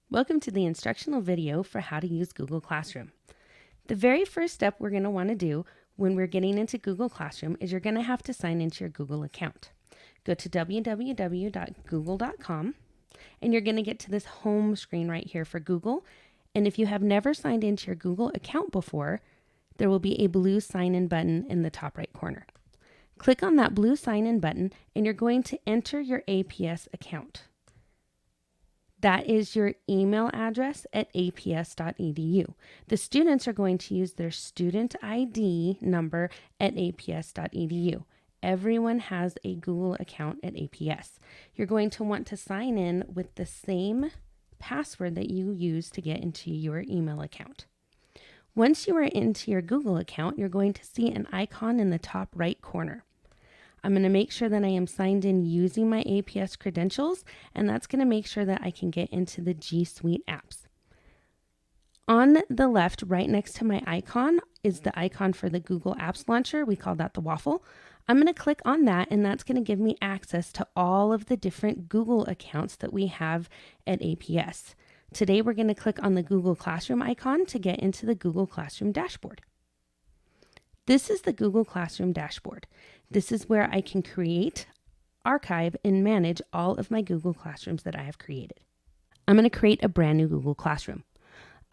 Welcome to the instructional video for how to use Google Classroom. The very first step we're going to want to do when we're getting into Google Classroom is you're going to have to sign into your Google account. Go to www.google.com and you're going to get to this home screen right here for Google. And if you have never signed into your Google account before, there will be a blue sign in button in the top right corner. Click on that blue sign in button and you're going to enter your APS account. That is your email address at aps.edu. The students are going to use their student ID number at aps.edu. Everyone has a Google account at APS. You're going to want to sign in with the same password that you use to get into your email account. Once you are into your Google account, you're going to see an icon in the top right corner. I'm going to make sure that I am signed in using my APS credentials, and that's going to make sure that I can get into the G Suite apps. On the left, right next to my icon, is the icon for the Google Apps Launcher. We call that the waffle. I'm going to click on that, and that's going to give me access to all of the different Google accounts that we have at APS. Today, we're going to click on the Google Classroom icon to get into the Google Classroom dashboard. This is the Google Classroom dashboard. This is where I can create, archive, and manage all of my Google Classrooms that I have created. I'm going to create a brand new Google Classroom.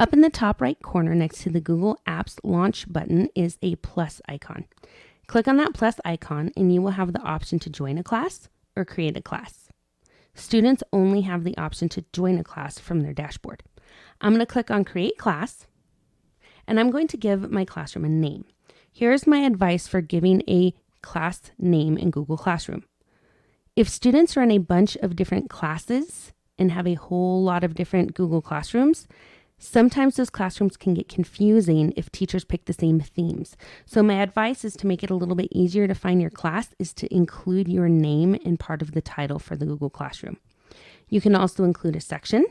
Up in the top right corner next to the Google Apps Launch button is a plus icon. Click on that plus icon and you will have the option to join a class or create a class. Students only have the option to join a class from their dashboard. I'm going to click on Create Class and I'm going to give my classroom a name. Here's my advice for giving a class name in Google Classroom. If students are in a bunch of different classes and have a whole lot of different Google Classrooms, sometimes those classrooms can get confusing if teachers pick the same themes. So my advice is to make it a little bit easier to find your class is to include your name in part of the title for the Google Classroom. You can also include a section,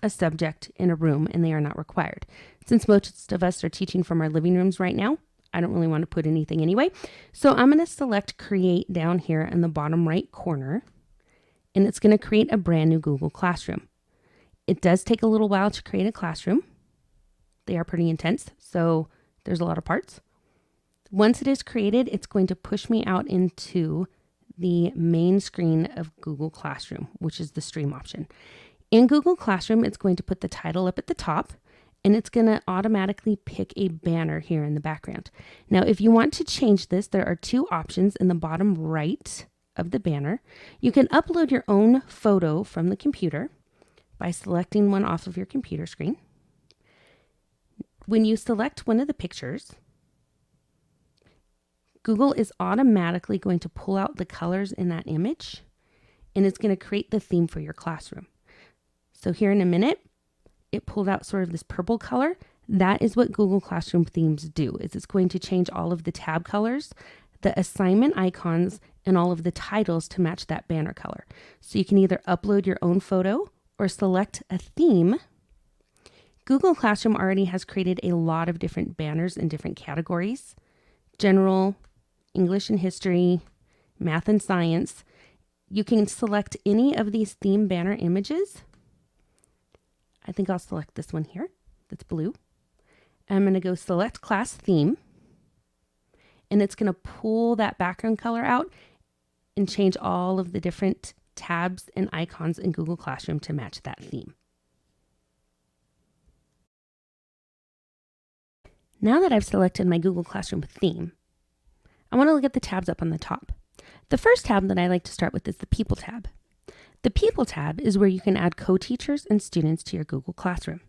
a subject, and a room, and they are not required. Since most of us are teaching from our living rooms right now, I don't really want to put anything anyway. So I'm going to select Create down here in the bottom right corner, and it's going to create a brand new Google Classroom. It does take a little while to create a classroom. They are pretty intense, so there's a lot of parts. Once it is created, it's going to push me out into the main screen of Google Classroom, which is the stream option. In Google Classroom, it's going to put the title up at the top, and it's going to automatically pick a banner here in the background. Now, if you want to change this, there are two options in the bottom right of the banner. You can upload your own photo from the computer by selecting one off of your computer screen. When you select one of the pictures, Google is automatically going to pull out the colors in that image, and it's going to create the theme for your classroom. So here in a minute, it pulled out sort of this purple color. That is what Google Classroom themes do, is it's going to change all of the tab colors, the assignment icons, and all of the titles to match that banner color. So you can either upload your own photo or select a theme. Google Classroom already has created a lot of different banners in different categories: general, English and history, math and science. You can select any of these theme banner images. I think I'll select this one here that's blue. I'm going to go select class theme, and it's going to pull that background color out and change all of the different tabs and icons in Google Classroom to match that theme. Now that I've selected my Google Classroom theme, I want to look at the tabs up on the top. The first tab that I like to start with is the People tab. The People tab is where you can add co-teachers and students to your Google Classroom.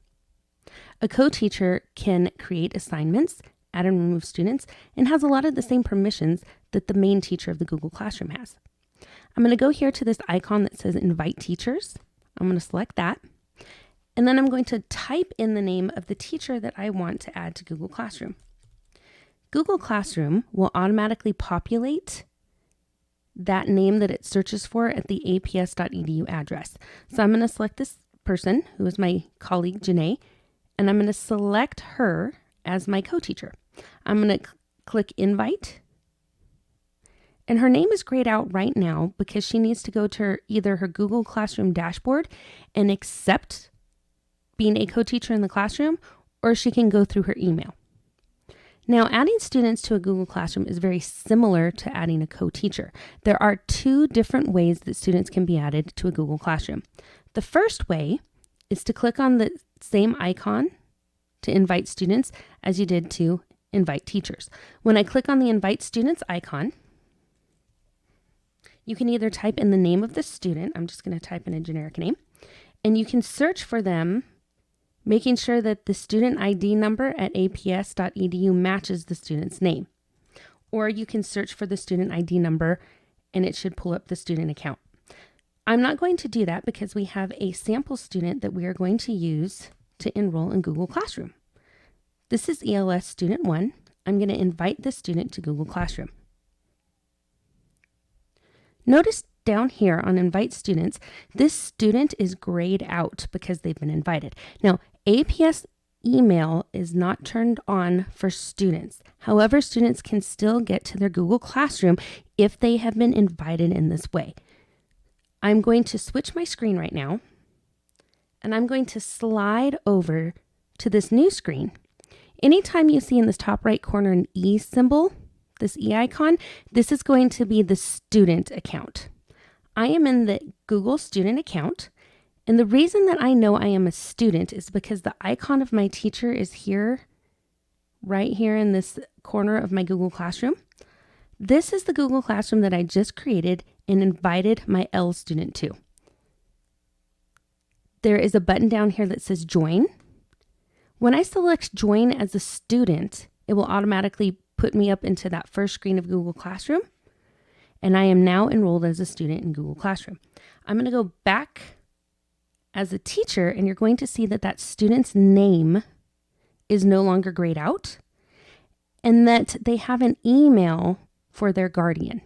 A co-teacher can create assignments, add and remove students, and has a lot of the same permissions that the main teacher of the Google Classroom has. I'm going to go here to this icon that says Invite Teachers. I'm going to select that, and then I'm going to type in the name of the teacher that I want to add to Google Classroom. Google Classroom will automatically populate that name that it searches for at the aps.edu address. So I'm going to select this person, who is my colleague, Janae, and I'm going to select her as my co-teacher. I'm going to click Invite, and her name is grayed out right now because she needs to go to either her Google Classroom dashboard and accept being a co-teacher in the classroom, or she can go through her email. Now, adding students to a Google Classroom is very similar to adding a co-teacher. There are two different ways that students can be added to a Google Classroom. The first way is to click on the same icon to invite students as you did to invite teachers. When I click on the Invite Students icon, you can either type in the name of the student, I'm just going to type in a generic name, and you can search for them, making sure that the student ID number at aps.edu matches the student's name. Or you can search for the student ID number and it should pull up the student account. I'm not going to do that because we have a sample student that we are going to use to enroll in Google Classroom. This is ELS Student 1. I'm going to invite this student to Google Classroom. Notice down here on Invite Students, this student is grayed out because they've been invited. Now, APS email is not turned on for students. However, students can still get to their Google Classroom if they have been invited in this way. I'm going to switch my screen right now, and I'm going to slide over to this new screen. Anytime you see in this top right corner an E symbol, this E icon, this is going to be the student account. I am in the Google student account, and the reason that I know I am a student is because the icon of my teacher is here, right here in this corner of my Google Classroom. This is the Google Classroom that I just created and invited my L student to. There is a button down here that says Join. When I select Join as a student, it will automatically put me up into that first screen of Google Classroom, and I am now enrolled as a student in Google Classroom. I'm going to go back as a teacher, and you're going to see that that student's name is no longer grayed out, and that they have an email for their guardian.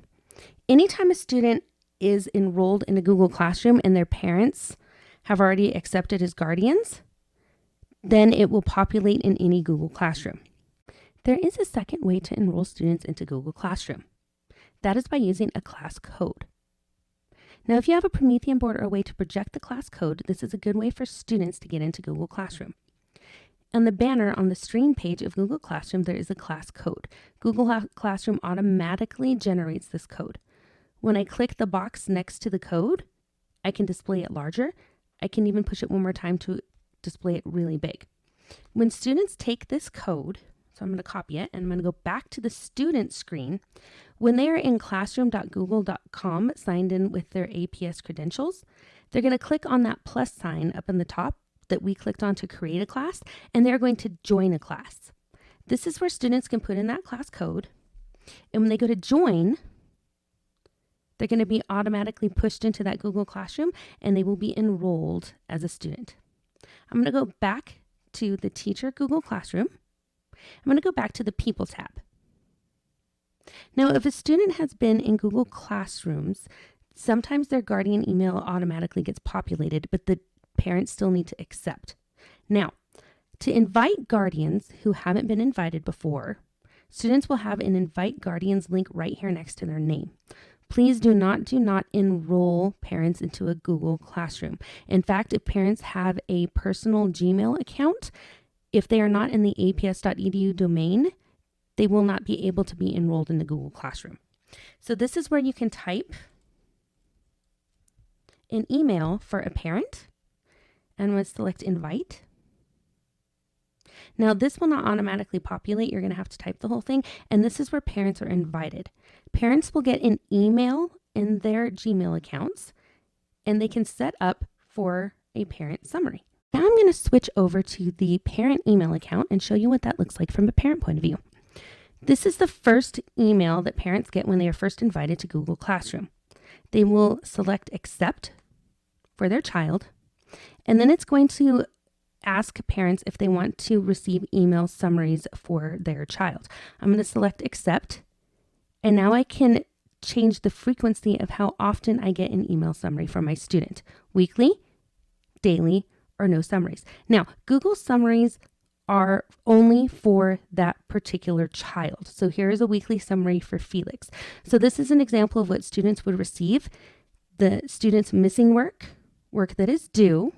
Anytime a student is enrolled in a Google Classroom and their parents have already accepted as guardians, then it will populate in any Google Classroom. There is a second way to enroll students into Google Classroom. That is by using a class code. Now, if you have a Promethean board or a way to project the class code, this is a good way for students to get into Google Classroom. On the banner on the stream page of Google Classroom, there is a class code. Google Classroom automatically generates this code. When I click the box next to the code, I can display it larger. I can even push it one more time to display it really big. When students take this code, so I'm going to copy it and I'm going to go back to the student screen. When they are in classroom.google.com signed in with their APS credentials, they're going to click on that plus sign up in the top that we clicked on to create a class, and they're going to join a class. This is where students can put in that class code, and when they go to join, they're going to be automatically pushed into that Google Classroom and they will be enrolled as a student. I'm going to go back to the Teacher Google Classroom. I'm going to go back to the People tab. Now, if a student has been in Google Classrooms, sometimes their guardian email automatically gets populated, but the parents still need to accept. Now, to invite guardians who haven't been invited before, students will have an Invite Guardians link right here next to their name. Please do not enroll parents into a Google Classroom. In fact, if parents have a personal Gmail account, if they are not in the aps.edu domain, they will not be able to be enrolled in the Google Classroom. So this is where you can type an email for a parent, and I'm going to select Invite. Now, this will not automatically populate. You're going to have to type the whole thing, and this is where parents are invited. Parents will get an email in their Gmail accounts, and they can set up for a parent summary. Now I'm going to switch over to the parent email account and show you what that looks like from a parent point of view. This is the first email that parents get when they are first invited to Google Classroom. They will select Accept for their child, and then it's going to ask parents if they want to receive email summaries for their child. I'm going to select Accept, and now I can change the frequency of how often I get an email summary from my student: weekly, daily, or no summaries. Now, Google Summaries are only for that particular child. So here is a weekly summary for Felix. So this is an example of what students would receive: the student's missing work that is due,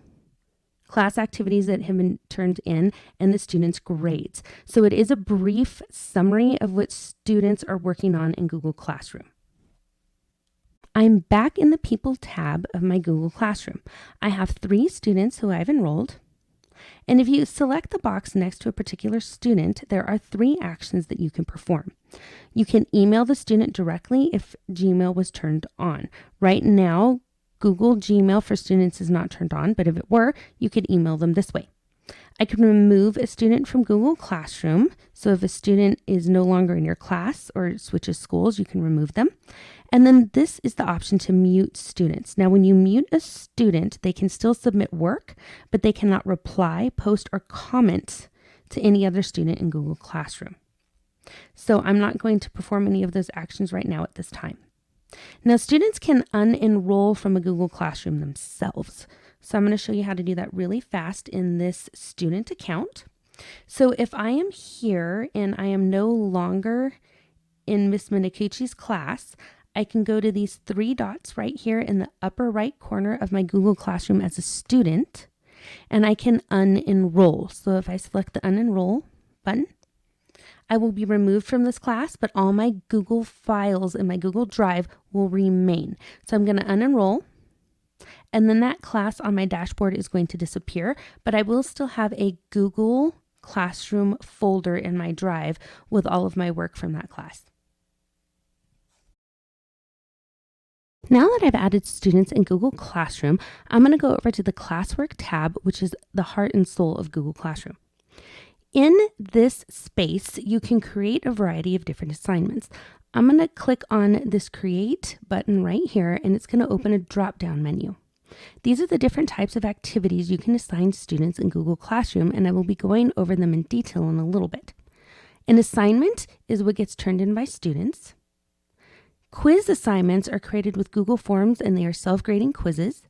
class activities that have been turned in, and the students' grades. So it is a brief summary of what students are working on in Google Classroom. I'm back in the People tab of my Google Classroom. I have 3 students who I've enrolled. And if you select the box next to a particular student, there are 3 actions that you can perform. You can email the student directly if Gmail was turned on. Right now, Google Gmail for students is not turned on, but if it were, you could email them this way. I can remove a student from Google Classroom. So if a student is no longer in your class or switches schools, you can remove them. And then this is the option to mute students. Now, when you mute a student, they can still submit work, but they cannot reply, post, or comment to any other student in Google Classroom. So I'm not going to perform any of those actions right now at this time. Now, students can unenroll from a Google Classroom themselves. So I'm going to show you how to do that really fast in this student account. So if I am here and I am no longer in Miss Minakuchi's class, I can go to these 3 dots right here in the upper right corner of my Google Classroom as a student, and I can unenroll. So if I select the unenroll button, I will be removed from this class, but all my Google files in my Google Drive will remain. So I'm going to unenroll. And then that class on my dashboard is going to disappear, but I will still have a Google Classroom folder in my drive with all of my work from that class. Now that I've added students in Google Classroom, I'm going to go over to the Classwork tab, which is the heart and soul of Google Classroom. In this space, you can create a variety of different assignments. I'm going to click on this Create button right here, and it's going to open a drop-down menu. These are the different types of activities you can assign students in Google Classroom, and I will be going over them in detail in a little bit. An assignment is what gets turned in by students. Quiz assignments are created with Google Forms, and they are self-grading quizzes.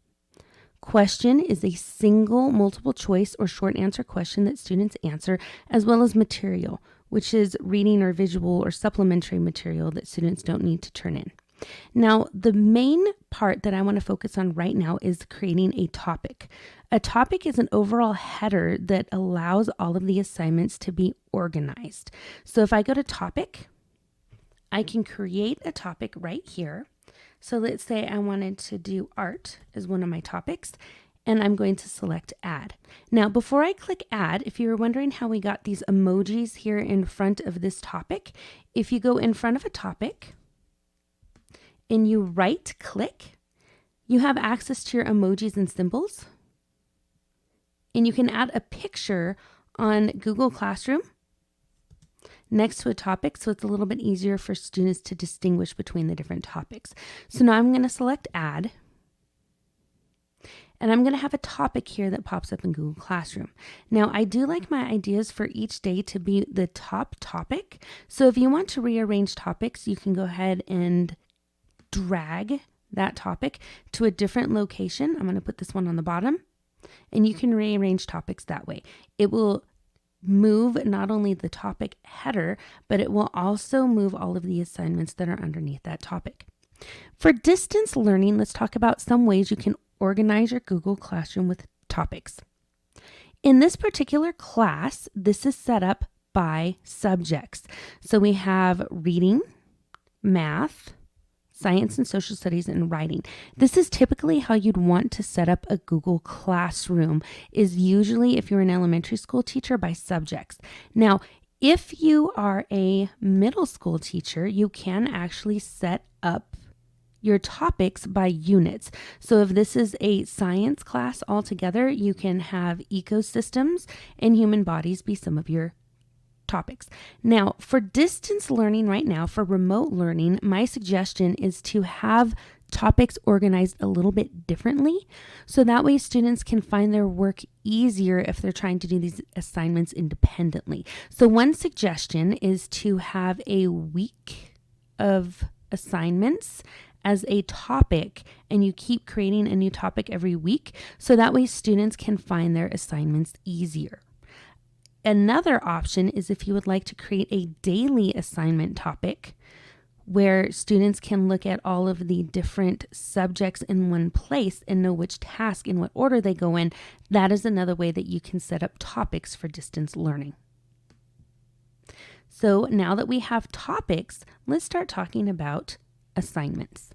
Question is a single multiple choice or short answer question that students answer, as well as material, which is reading or visual or supplementary material that students don't need to turn in. Now, the main part that I want to focus on right now is creating a topic. A topic is an overall header that allows all of the assignments to be organized. So if I go to topic, I can create a topic right here. So let's say I wanted to do art as one of my topics, and I'm going to select add. Now, before I click add, if you were wondering how we got these emojis here in front of this topic, if you go in front of a topic and you right click, you have access to your emojis and symbols, and you can add a picture on Google Classroom next to a topic, so it's a little bit easier for students to distinguish between the different topics. So now I'm going to select add, and I'm going to have a topic here that pops up in Google Classroom. Now, I do like my ideas for each day to be the top topic. So if you want to rearrange topics, you can go ahead and drag that topic to a different location. I'm going to put this one on the bottom, and you can rearrange topics that way. It will move not only the topic header, but it will also move all of the assignments that are underneath that topic. For distance learning, let's talk about some ways you can organize your Google Classroom with topics. In this particular class, this is set up by subjects. So we have reading, math, science and social studies, and writing. This is typically how you'd want to set up a Google Classroom, is usually, if you're an elementary school teacher, by subjects. Now, if you are a middle school teacher, you can actually set up your topics by units. So if this is a science class altogether, you can have ecosystems and human bodies be some of your topics. Now, for distance learning right now, for remote learning, my suggestion is to have topics organized a little bit differently, so that way students can find their work easier if they're trying to do these assignments independently. So one suggestion is to have a week of assignments as a topic, and you keep creating a new topic every week, so that way students can find their assignments easier. Another option is if you would like to create a daily assignment topic where students can look at all of the different subjects in one place and know which task in what order they go in. That is another way that you can set up topics for distance learning. So now that we have topics, let's start talking about assignments.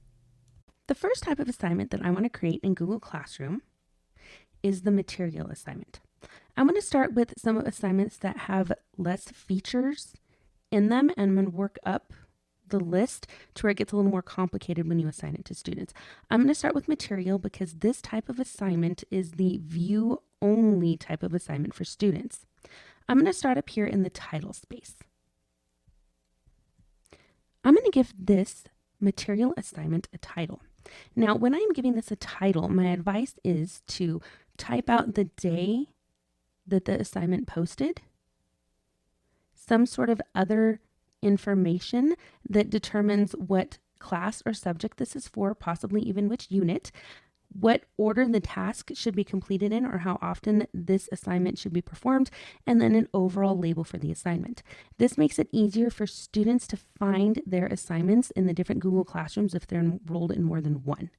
The first type of assignment that I want to create in Google Classroom is the material assignment. I'm going to start with some assignments that have less features in them, and I'm going to work up the list to where it gets a little more complicated when you assign it to students. I'm going to start with material because this type of assignment is the view only type of assignment for students. I'm going to start up here in the title space. I'm going to give this material assignment a title. Now, when I am giving this a title, my advice is to type out the day that the assignment posted, some sort of other information that determines what class or subject this is for, possibly even which unit, what order the task should be completed in or how often this assignment should be performed, and then an overall label for the assignment. This makes it easier for students to find their assignments in the different Google Classrooms if they're enrolled in more than one.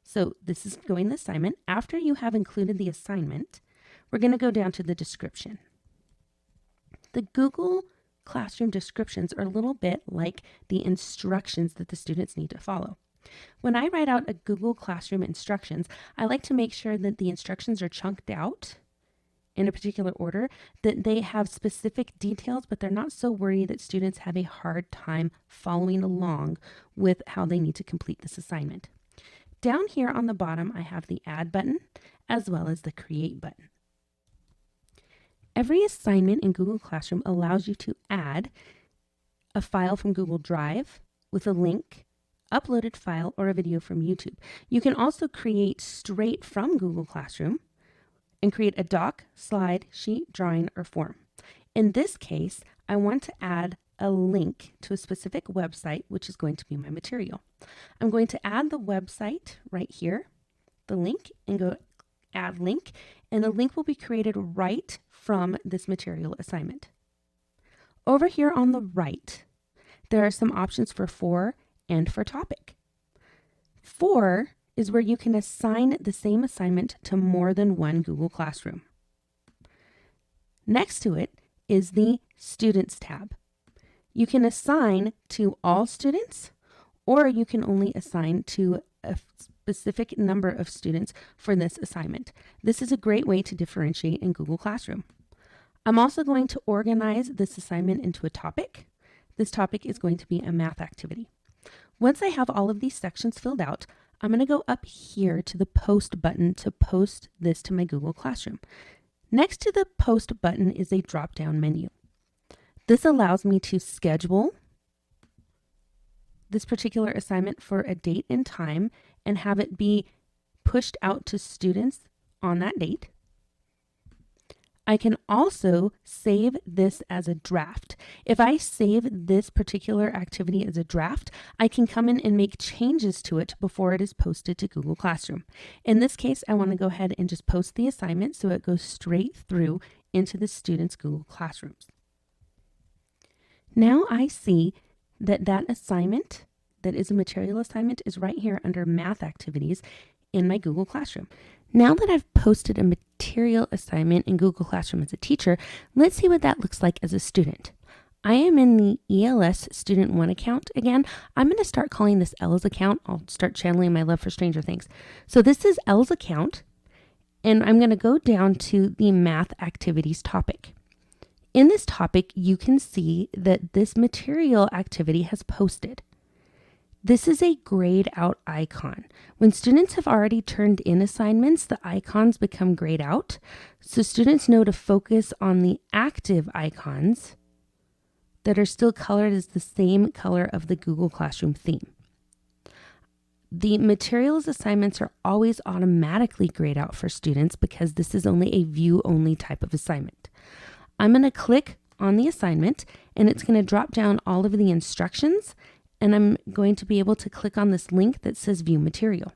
So this is going the assignment. After you have included the assignment, we're going to go down to the description. The Google Classroom descriptions are a little bit like the instructions that the students need to follow. When I write out a Google Classroom instructions, I like to make sure that the instructions are chunked out in a particular order, that they have specific details, but they're not so wordy that students have a hard time following along with how they need to complete this assignment. Down here on the bottom, I have the Add button as well as the Create button. Every assignment in Google Classroom allows you to add a file from Google Drive with a link, uploaded file, or a video from YouTube. You can also create straight from Google Classroom and create a doc, slide, sheet, drawing, or form. In this case, I want to add a link to a specific website, which is going to be my material. I'm going to add the website right here, the link, and go Add Link, and the link will be created right from this material assignment. Over here on the right, there are some options for and for topic. For is where you can assign the same assignment to more than one Google Classroom. Next to it is the Students tab. You can assign to all students, or you can only assign to a specific number of students for this assignment. This is a great way to differentiate in Google Classroom. I'm also going to organize this assignment into a topic. This topic is going to be a math activity. Once I have all of these sections filled out, I'm going to go up here to the Post button to post this to my Google Classroom. Next to the Post button is a drop-down menu. This allows me to schedule this particular assignment for a date and time and have it be pushed out to students on that date. I can also save this as a draft. If I save this particular activity as a draft, I can come in and make changes to it before it is posted to Google Classroom. In this case, I want to go ahead and just post the assignment so it goes straight through into the students' Google Classrooms. Now I see that that assignment, that is a material assignment, is right here under Math Activities in my Google Classroom. Now that I've posted a material assignment in Google Classroom as a teacher, let's see what that looks like as a student. I am in the ELS Student 1 account again. I'm going to start calling this Elle's account. I'll start channeling my love for Stranger Things. So this is Elle's account, and I'm going to go down to the Math Activities topic. In this topic, you can see that this material activity has posted. This is a grayed out icon. When students have already turned in assignments, the icons become grayed out. So students know to focus on the active icons that are still colored as the same color of the Google Classroom theme. The materials assignments are always automatically grayed out for students because this is only a view-only type of assignment. I'm going to click on the assignment and it's going to drop down all of the instructions, and I'm going to be able to click on this link that says View Material.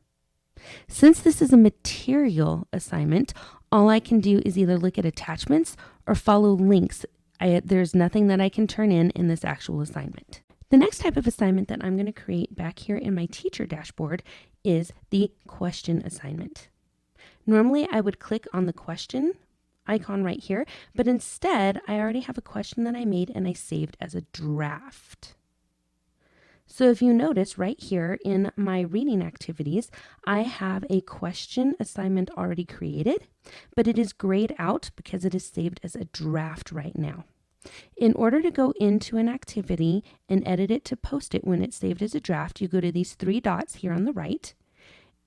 Since this is a material assignment, all I can do is either look at attachments or follow links. There's nothing that I can turn in this actual assignment. The next type of assignment that I'm going to create back here in my teacher dashboard is the question assignment. Normally I would click on the question icon right here, but instead I already have a question that I made and I saved as a draft. So if you notice right here in my reading activities, I have a question assignment already created, but it is grayed out because it is saved as a draft right now. In order to go into an activity and edit it to post it when it's saved as a draft, you go to these three dots here on the right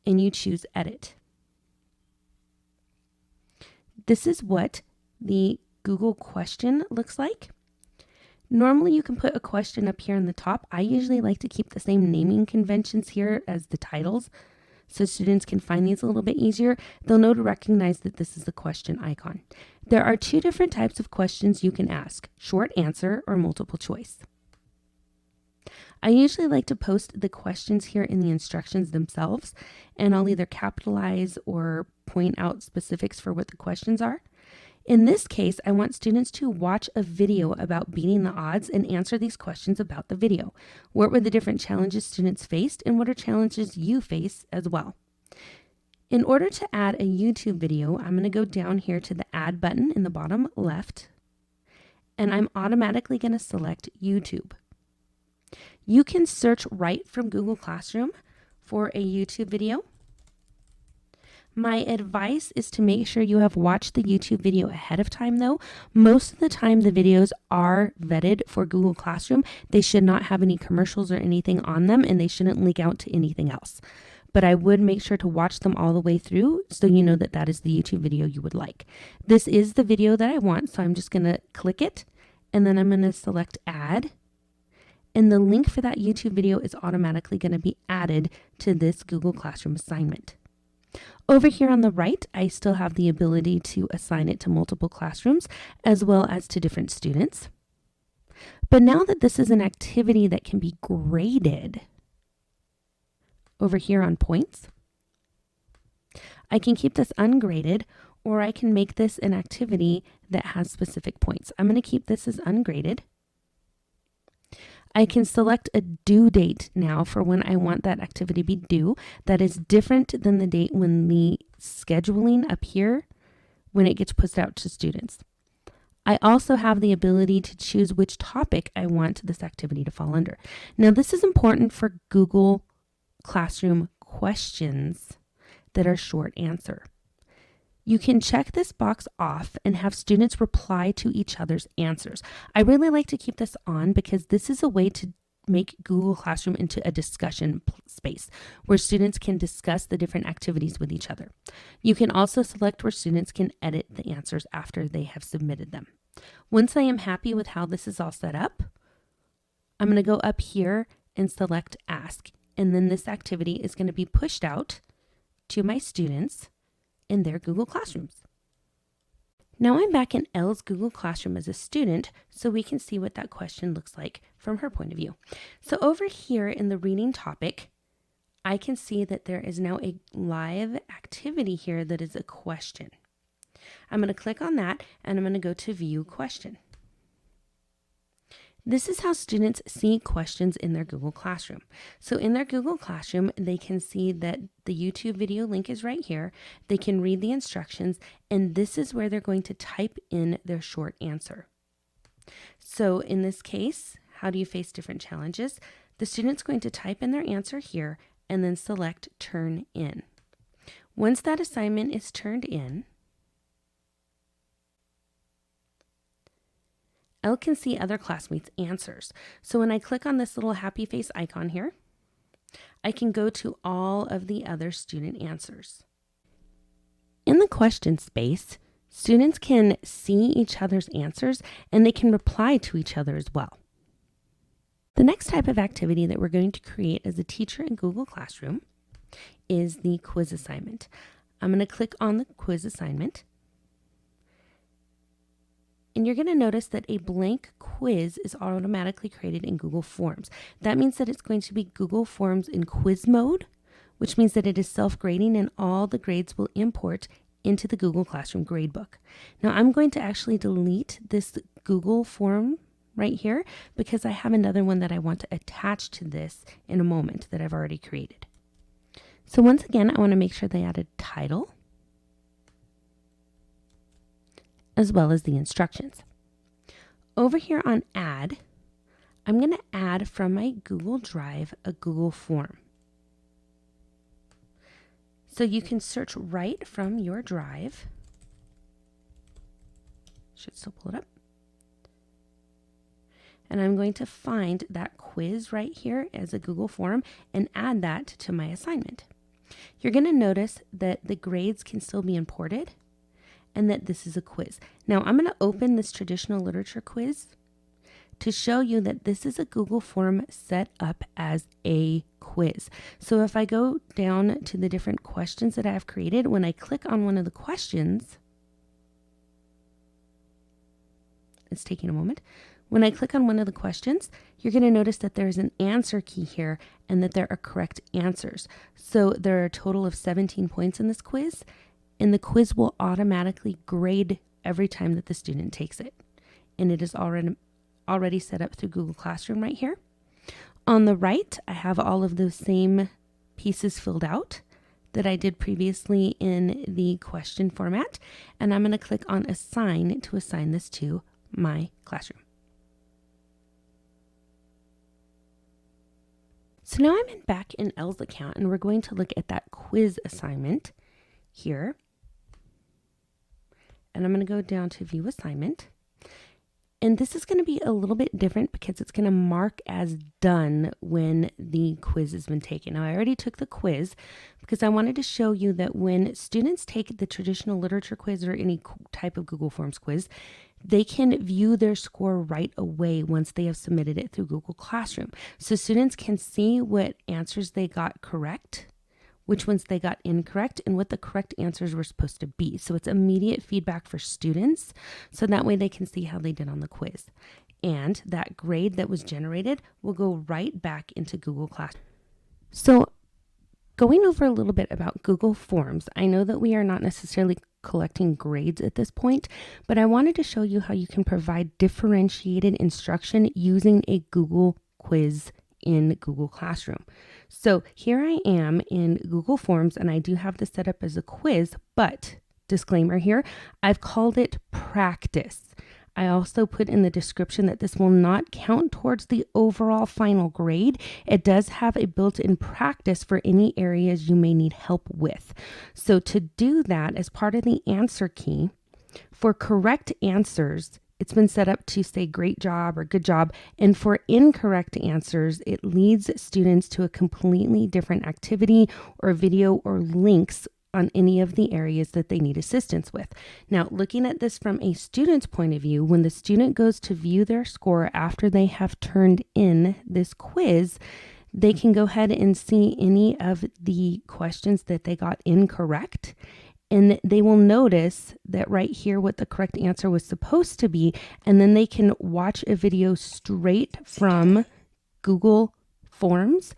and you choose Edit. This is what the Google question looks like. Normally you can put a question up here on the top. I usually like to keep the same naming conventions here as the titles so students can find these a little bit easier. They'll know to recognize that this is the question icon. There are two different types of questions you can ask: short answer or multiple choice. I usually like to post the questions here in the instructions themselves, and I'll either capitalize or point out specifics for what the questions are. In this case, I want students to watch a video about beating the odds and answer these questions about the video. What were the different challenges students faced, and what are challenges you face as well? In order to add a YouTube video, I'm going to go down here to the Add button in the bottom left, and I'm automatically going to select YouTube. You can search right from Google Classroom for a YouTube video. My advice is to make sure you have watched the YouTube video ahead of time though. Most of the time the videos are vetted for Google Classroom. They should not have any commercials or anything on them, and they shouldn't link out to anything else. But I would make sure to watch them all the way through so you know that that is the YouTube video you would like. This is the video that I want, so I'm just going to click it, and then I'm going to select Add. And the link for that YouTube video is automatically going to be added to this Google Classroom assignment. Over here on the right, I still have the ability to assign it to multiple classrooms as well as to different students. But now that this is an activity that can be graded, over here on points, I can keep this ungraded, or I can make this an activity that has specific points. I'm going to keep this as ungraded. I can select a due date now for when I want that activity to be due. That is different than the date when the scheduling up here, when it gets pushed out to students. I also have the ability to choose which topic I want this activity to fall under. Now this is important for Google Classroom questions that are short answer. You can check this box off and have students reply to each other's answers. I really like to keep this on because this is a way to make Google Classroom into a discussion space where students can discuss the different activities with each other. You can also select where students can edit the answers after they have submitted them. Once I am happy with how this is all set up, I'm going to go up here and select Ask, and then this activity is going to be pushed out to my students in their Google Classrooms. Now I'm back in Elle's Google Classroom as a student, so we can see what that question looks like from her point of view. So over here in the reading topic, I can see that there is now a live activity here that is a question. I'm going to click on that and I'm going to go to View Question. This is how students see questions in their Google Classroom. So in their Google Classroom, they can see that the YouTube video link is right here. They can read the instructions, and this is where they're going to type in their short answer. So in this case, how do you face different challenges? The student's going to type in their answer here and then select Turn In. Once that assignment is turned in, Elle can see other classmates' answers. So when I click on this little happy face icon here, I can go to all of the other student answers. In the question space, students can see each other's answers and they can reply to each other as well. The next type of activity that we're going to create as a teacher in Google Classroom is the quiz assignment. I'm going to click on the quiz assignment. And you're going to notice that a blank quiz is automatically created in Google Forms. That means that it's going to be Google Forms in quiz mode, which means that it is self-grading and all the grades will import into the Google Classroom gradebook. Now I'm going to actually delete this Google form right here because I have another one that I want to attach to this in a moment that I've already created. So once again, I want to make sure they add a title as well as the instructions. Over here on Add, I'm going to add from my Google Drive a Google form. So you can search right from your drive. Should still pull it up. And I'm going to find that quiz right here as a Google form and add that to my assignment. You're going to notice that the grades can still be imported and that this is a quiz. Now I'm going to open this traditional literature quiz to show you that this is a Google form set up as a quiz. So if I go down to the different questions that I have created, when I click on one of the questions, it's taking a moment. When I click on one of the questions, you're going to notice that there's an answer key here and that there are correct answers. So there are a total of 17 points in this quiz, and the quiz will automatically grade every time that the student takes it. And it is already set up through Google Classroom right here. On the right, I have all of those same pieces filled out that I did previously in the question format, and I'm going to click on Assign to assign this to my classroom. So now I'm back in Elle's account, and we're going to look at that quiz assignment here. And I'm going to go down to View Assignment. And this is going to be a little bit different because it's going to mark as done when the quiz has been taken. Now, I already took the quiz because I wanted to show you that when students take the traditional literature quiz or any type of Google Forms quiz, they can view their score right away once they have submitted it through Google Classroom. So students can see what answers they got correct, which ones they got incorrect, and what the correct answers were supposed to be. So it's immediate feedback for students, so that way they can see how they did on the quiz. And that grade that was generated will go right back into Google Classroom. So going over a little bit about Google Forms, I know that we are not necessarily collecting grades at this point, but I wanted to show you how you can provide differentiated instruction using a Google quiz in Google Classroom. So here I am in Google Forms, and I do have this set up as a quiz, but disclaimer here, I've called it practice. I also put in the description that this will not count towards the overall final grade. It does have a built-in practice for any areas you may need help with. So to do that, as part of the answer key, for correct answers, it's been set up to say great job or good job. And for incorrect answers, it leads students to a completely different activity or video or links on any of the areas that they need assistance with. Now, looking at this from a student's point of view, when the student goes to view their score after they have turned in this quiz, they can go ahead and see any of the questions that they got incorrect. And they will notice that right here what the correct answer was supposed to be, and then they can watch a video straight from Google Forms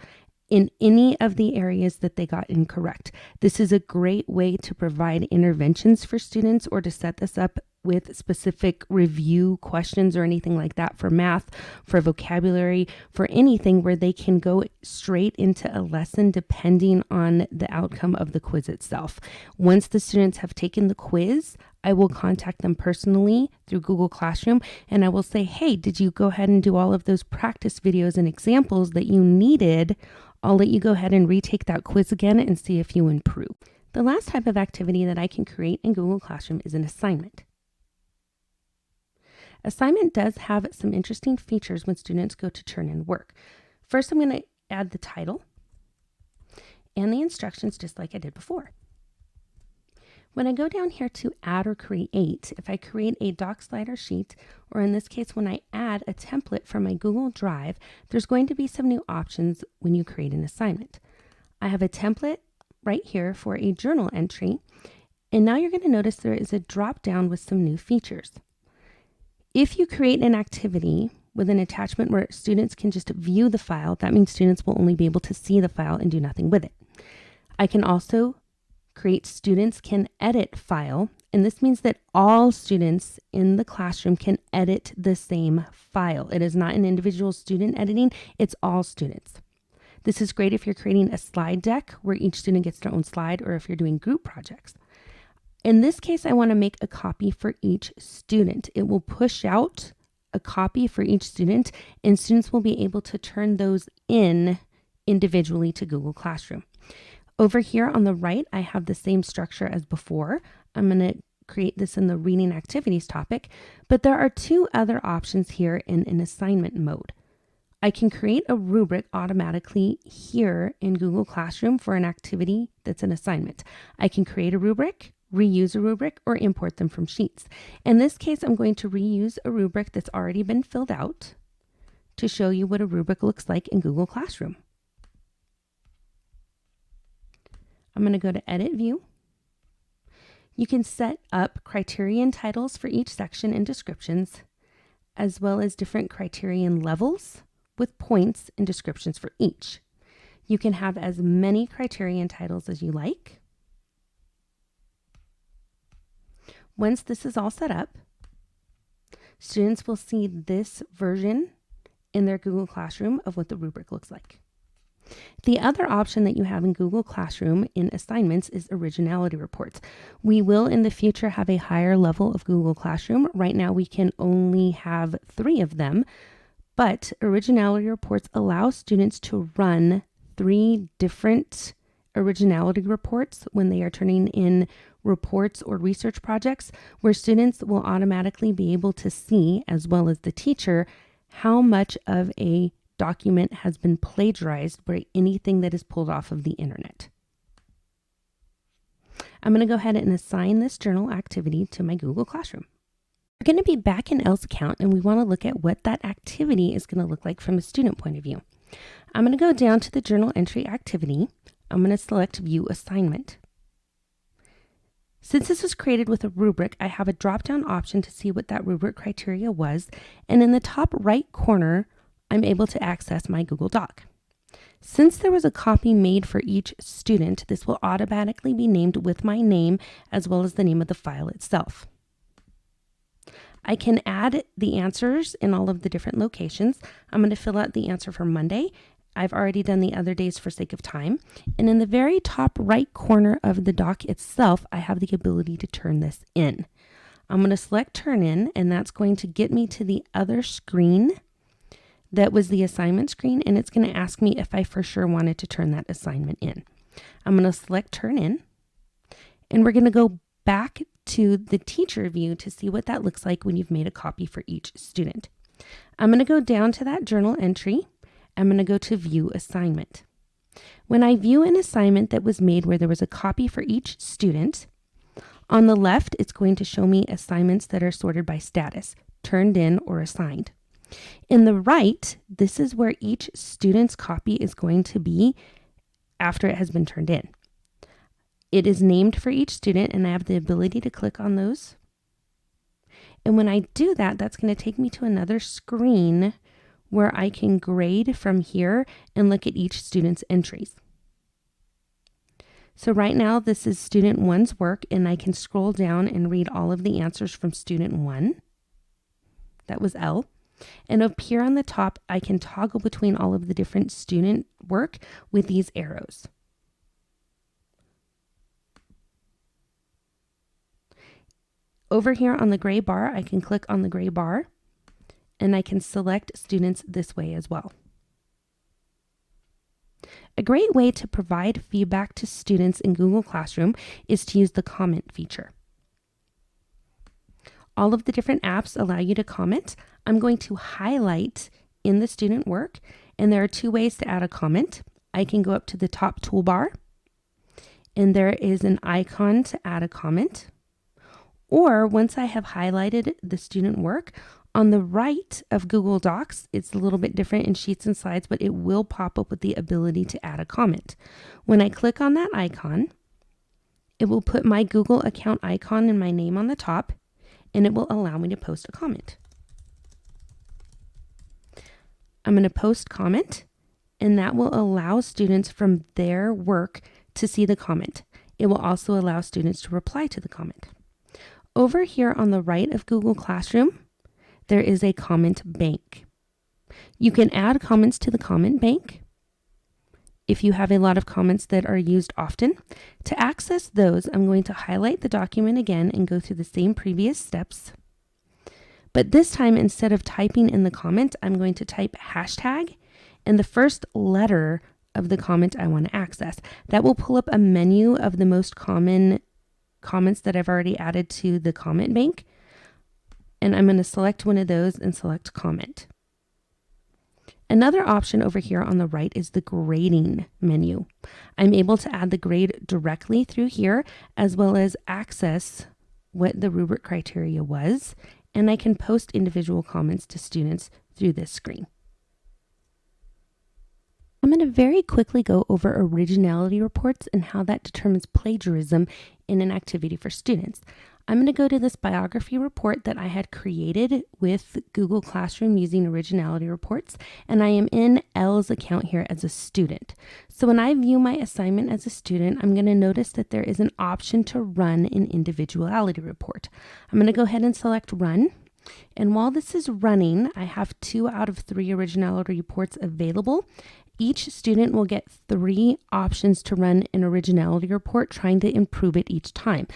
in any of the areas that they got incorrect. This is a great way to provide interventions for students or to set this up with specific review questions or anything like that for math, for vocabulary, for anything where they can go straight into a lesson depending on the outcome of the quiz itself. Once the students have taken the quiz, I will contact them personally through Google Classroom, and I will say, hey, did you go ahead and do all of those practice videos and examples that you needed? I'll let you go ahead and retake that quiz again and see if you improve. The last type of activity that I can create in Google Classroom is an assignment. Assignment does have some interesting features when students go to turn in work. First, I'm going to add the title and the instructions just like I did before. When I go down here to add or create, if I create a doc slider sheet, or in this case, when I add a template from my Google Drive, there's going to be some new options when you create an assignment. I have a template right here for a journal entry, and now you're going to notice there is a drop down with some new features. If you create an activity with an attachment where students can just view the file, that means students will only be able to see the file and do nothing with it. I can also Create Students Can Edit file, and this means that all students in the classroom can edit the same file. It is not an individual student editing, it's all students. This is great if you're creating a slide deck where each student gets their own slide, or if you're doing group projects. In this case, I want to make a copy for each student. It will push out a copy for each student, and students will be able to turn those in individually to Google Classroom. Over here on the right, I have the same structure as before. I'm going to create this in the reading activities topic, but there are two other options here in an assignment mode. I can create a rubric automatically here in Google Classroom for an activity that's an assignment. I can create a rubric, reuse a rubric, or import them from Sheets. In this case, I'm going to reuse a rubric that's already been filled out to show you what a rubric looks like in Google Classroom. I'm going to go to Edit View. You can set up criterion titles for each section and descriptions, as well as different criterion levels with points and descriptions for each. You can have as many criterion titles as you like. Once this is all set up, students will see this version in their Google Classroom of what the rubric looks like. The other option that you have in Google Classroom in assignments is Originality reports. We will in the future have a higher level of Google Classroom. Right now we can only have 3 of them, but Originality reports allow students to run 3 different Originality reports when they are turning in reports or research projects, where students will automatically be able to see, as well as the teacher, how much of a document has been plagiarized by anything that is pulled off of the internet. I'm going to go ahead and assign this journal activity to my Google Classroom. We're going to be back in Elle's account, and we want to look at what that activity is going to look like from a student point of view. I'm going to go down to the journal entry activity. I'm going to select View Assignment. Since this was created with a rubric, I have a drop-down option to see what that rubric criteria was, and in the top right corner, I'm able to access my Google Doc. Since there was a copy made for each student, this will automatically be named with my name as well as the name of the file itself. I can add the answers in all of the different locations. I'm going to fill out the answer for Monday. I've already done the other days for sake of time. And in the very top right corner of the doc itself, I have the ability to turn this in. I'm going to select Turn In, and that's going to get me to the other screen that was the assignment screen, and it's going to ask me if I for sure wanted to turn that assignment in. I'm going to select Turn In, and we're going to go back to the teacher view to see what that looks like when you've made a copy for each student. I'm going to go down to that journal entry. I'm going to go to View Assignment. When I view an assignment that was made where there was a copy for each student, on the left, it's going to show me assignments that are sorted by status, turned in or assigned. In the right, this is where each student's copy is going to be after it has been turned in. It is named for each student, and I have the ability to click on those. And when I do that, that's going to take me to another screen where I can grade from here and look at each student's entries. So right now, this is student 1's work, and I can scroll down and read all of the answers from student 1. That was L. And up here on the top, I can toggle between all of the different student work with these arrows. Over here on the gray bar, I can click on the gray bar, and I can select students this way as well. A great way to provide feedback to students in Google Classroom is to use the comment feature. All of the different apps allow you to comment. I'm going to highlight in the student work, and there are 2 ways to add a comment. I can go up to the top toolbar, and there is an icon to add a comment. Or once I have highlighted the student work, on the right of Google Docs, it's a little bit different in Sheets and Slides, but it will pop up with the ability to add a comment. When I click on that icon, it will put my Google account icon and my name on the top, and it will allow me to post a comment. I'm going to post comment, and that will allow students from their work to see the comment. It will also allow students to reply to the comment. Over here on the right of Google Classroom, there is a comment bank. You can add comments to the comment bank if you have a lot of comments that are used often. To access those, I'm going to highlight the document again and go through the same previous steps. But this time, instead of typing in the comment, I'm going to type hashtag and the first letter of the comment I want to access. That will pull up a menu of the most common comments that I've already added to the comment bank. And I'm going to select one of those and select comment. Another option over here on the right is the grading menu. I'm able to add the grade directly through here, as well as access what the rubric criteria was, and I can post individual comments to students through this screen. I'm going to very quickly go over originality reports and how that determines plagiarism in an activity for students. I'm going to go to this biography report that I had created with Google Classroom using originality reports, and I am in Elle's account here as a student. So when I view my assignment as a student, I'm going to notice that there is an option to run an individuality report. I'm going to go ahead and select run. And while this is running, I have 2 out of 3 originality reports available. Each student will get 3 options to run an originality report, trying to improve it each time.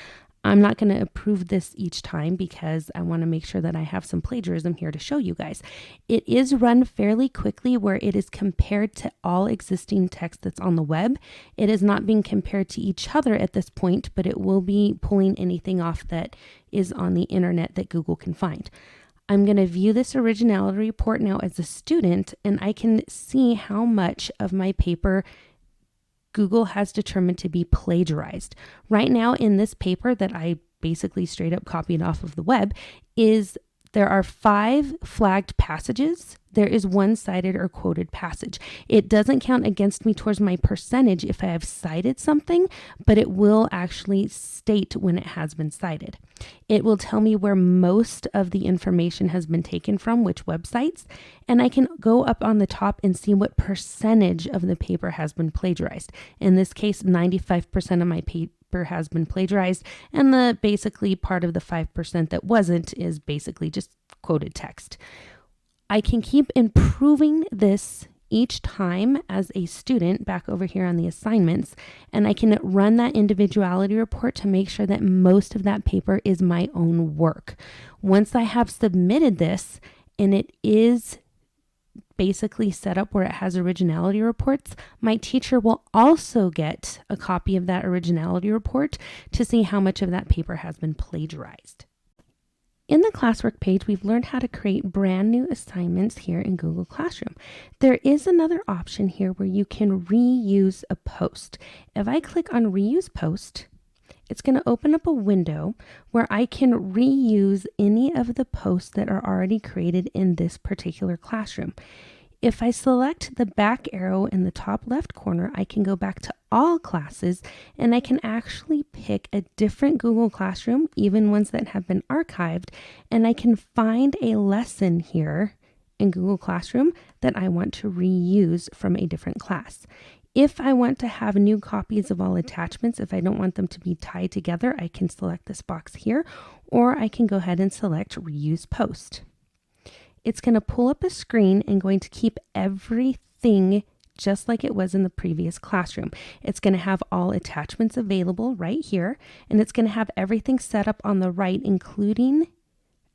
I'm not going to approve this each time because I want to make sure that I have some plagiarism here to show you guys. It is run fairly quickly where it is compared to all existing text that's on the web. It is not being compared to each other at this point, but it will be pulling anything off that is on the internet that Google can find. I'm going to view this originality report now as a student, and I can see how much of my paper Google has determined to be plagiarized. Right now in this paper that I basically straight up copied off of the web there are 5 flagged passages. There is 1 cited or quoted passage. It doesn't count against me towards my percentage if I have cited something, but it will actually state when it has been cited. It will tell me where most of the information has been taken from, which websites, and I can go up on the top and see what percentage of the paper has been plagiarized. In this case, 95% of my paper has been plagiarized, and the basically part of the 5% that wasn't is basically just quoted text. I can keep improving this each time as a student back over here on the assignments, and I can run that individuality report to make sure that most of that paper is my own work. Once I have submitted this and it is basically set up where it has originality reports, my teacher will also get a copy of that originality report to see how much of that paper has been plagiarized. In the Classwork page, we've learned how to create brand new assignments here in Google Classroom. There is another option here where you can reuse a post. If I click on Reuse Post, it's going to open up a window where I can reuse any of the posts that are already created in this particular classroom. If I select the back arrow in the top left corner, I can go back to all classes and I can actually pick a different Google Classroom, even ones that have been archived, and I can find a lesson here in Google Classroom that I want to reuse from a different class. If I want to have new copies of all attachments, if I don't want them to be tied together, I can select this box here, or I can go ahead and select Reuse Post. It's going to pull up a screen and going to keep everything just like it was in the previous classroom. It's going to have all attachments available right here, and it's going to have everything set up on the right, including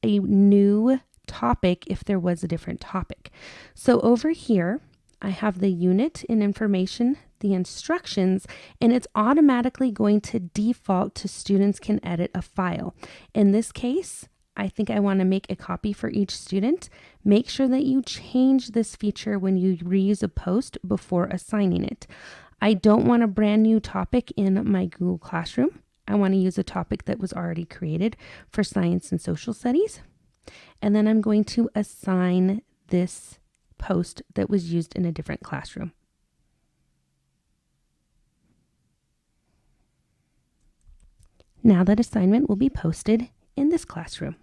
a new topic if there was a different topic. So over here, I have the unit and information, the instructions, and it's automatically going to default to students can edit a file. In this case, I think I want to make a copy for each student. Make sure that you change this feature when you reuse a post before assigning it. I don't want a brand new topic in my Google Classroom. I want to use a topic that was already created for science and social studies. And then I'm going to assign this post that was used in a different classroom. Now that assignment will be posted in this classroom.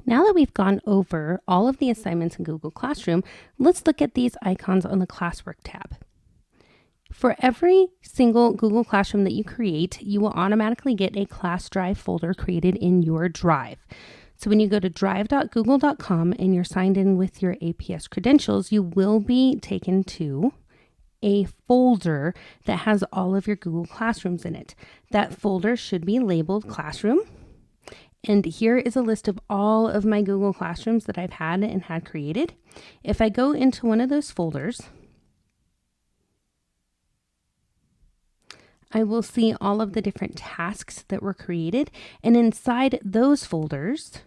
Now that we've gone over all of the assignments in Google Classroom, let's look at these icons on the Classwork tab. For every single Google Classroom that you create, you will automatically get a class drive folder created in your drive. So when you go to drive.google.com and you're signed in with your APS credentials, you will be taken to a folder that has all of your Google Classrooms in it. That folder should be labeled Classroom. And here is a list of all of my Google Classrooms that I've had and had created. If I go into one of those folders, I will see all of the different tasks that were created. And inside those folders,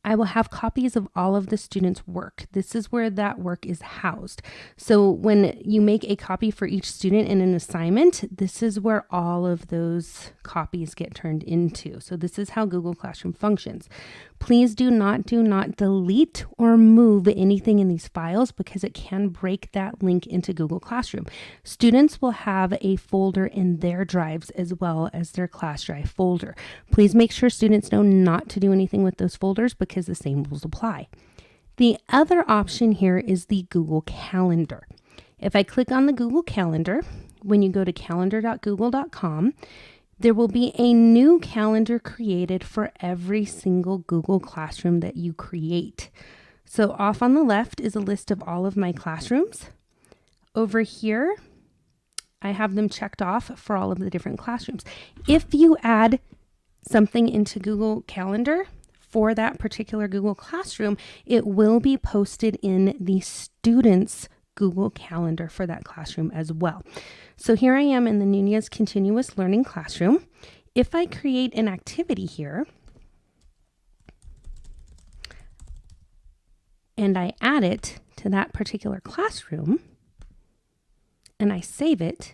I will have copies of all of the students' work. This is where that work is housed. So when you make a copy for each student in an assignment, this is where all of those copies get turned into. So this is how Google Classroom functions. Please do not delete or move anything in these files because it can break that link into Google Classroom. Students will have a folder in their drives as well as their class drive folder. Please make sure students know not to do anything with those folders because the same rules apply. The other option here is the Google Calendar. If I click on the Google Calendar, when you go to calendar.google.com, there will be a new calendar created for every single Google Classroom that you create. So off on the left is a list of all of my classrooms. Over here, I have them checked off for all of the different classrooms. If you add something into Google Calendar for that particular Google Classroom, it will be posted in the students' Google Calendar for that classroom as well. So here I am in the Nunez Continuous Learning Classroom. If I create an activity here and I add it to that particular classroom and I save it,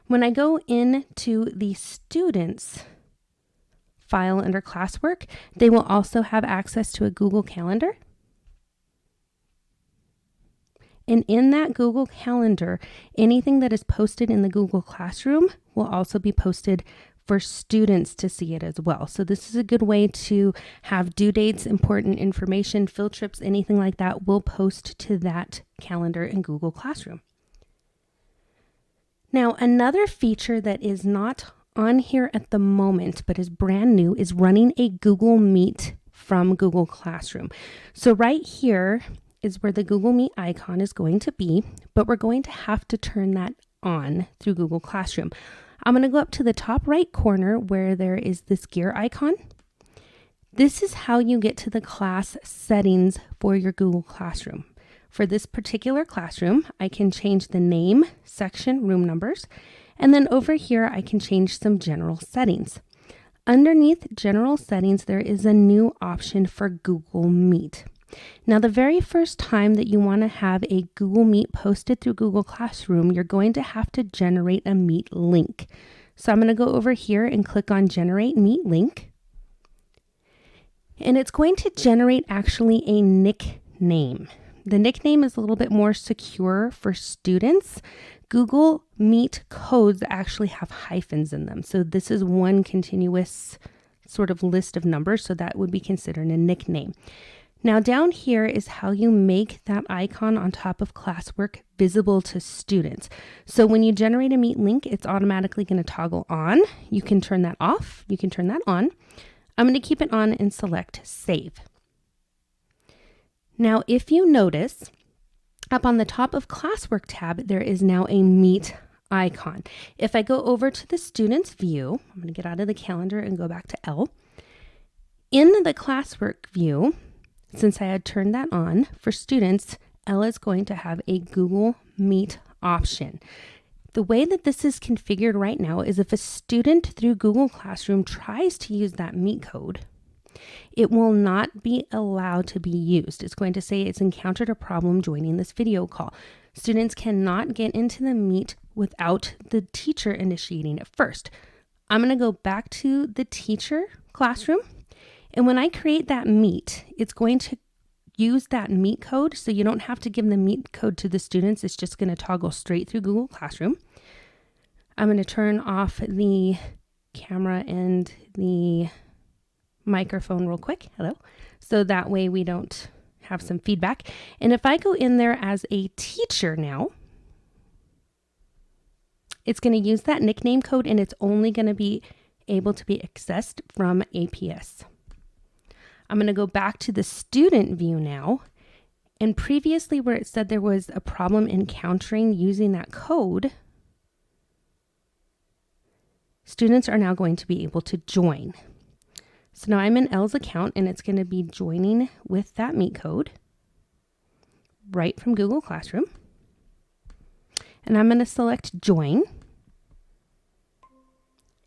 when I go into the students file under classwork, they will also have access to a Google Calendar. And in that Google Calendar, anything that is posted in the Google Classroom will also be posted for students to see it as well. So this is a good way to have due dates, important information, field trips, anything like that will post to that calendar in Google Classroom. Now, another feature that is not on here at the moment, but is brand new, is running a Google Meet from Google Classroom. So right here is where the Google Meet icon is going to be, but we're going to have to turn that on through Google Classroom. I'm going to go up to the top right corner where there is this gear icon. This is how you get to the class settings for your Google Classroom. For this particular classroom, I can change the name, section, room numbers, and then over here I can change some general settings. Underneath general settings, there is a new option for Google Meet. Now, the very first time that you want to have a Google Meet posted through Google Classroom, you're going to have to generate a Meet link. So I'm going to go over here and click on Generate Meet Link. And it's going to generate actually a nickname. The nickname is a little bit more secure for students. Google Meet codes actually have hyphens in them. So this is one continuous sort of list of numbers, so that would be considered a nickname. Now down here is how you make that icon on top of classwork visible to students. So when you generate a Meet link, it's automatically going to toggle on. You can turn that off. You can turn that on. I'm going to keep it on and select Save. Now, if you notice, up on the top of Classwork tab, there is now a Meet icon. If I go over to the students view, I'm going to get out of the calendar and go back to L. In the Classwork view, since I had turned that on, for students, L is going to have a Google Meet option. The way that this is configured right now is if a student through Google Classroom tries to use that Meet code, it will not be allowed to be used. It's going to say it's encountered a problem joining this video call. Students cannot get into the Meet without the teacher initiating it first. I'm going to go back to the teacher classroom. And when I create that Meet, it's going to use that Meet code. So you don't have to give the Meet code to the students. It's just going to toggle straight through Google Classroom. I'm going to turn off the camera and the microphone real quick. Hello. So that way we don't have some feedback. And if I go in there as a teacher now, It's going to use that nickname code, and it's only going to be able to be accessed from APS. I'm going to go back to the student view now. And previously where it said there was a problem encountering using that code, students are now going to be able to join. So now I'm in Elle's account, and it's going to be joining with that meet code right from Google Classroom. And I'm going to select join.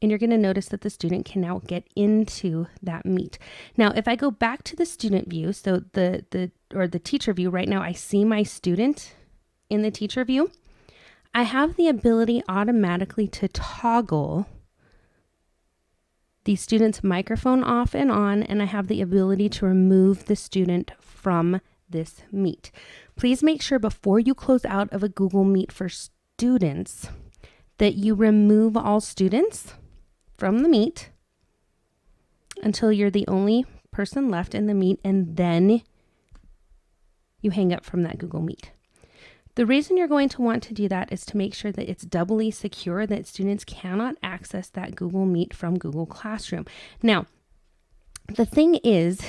And you're going to notice that the student can now get into that meet. Now, if I go back to the student view, so the teacher view, right now I see my student in the teacher view. I have the ability automatically to toggle the student's microphone off and on, and I have the ability to remove the student from this meet. Please make sure before you close out of a Google Meet for students that you remove all students from the meet until you're the only person left in the meet, and then you hang up from that Google Meet. The reason you're going to want to do that is to make sure that it's doubly secure, that students cannot access that Google Meet from Google Classroom. Now, the thing is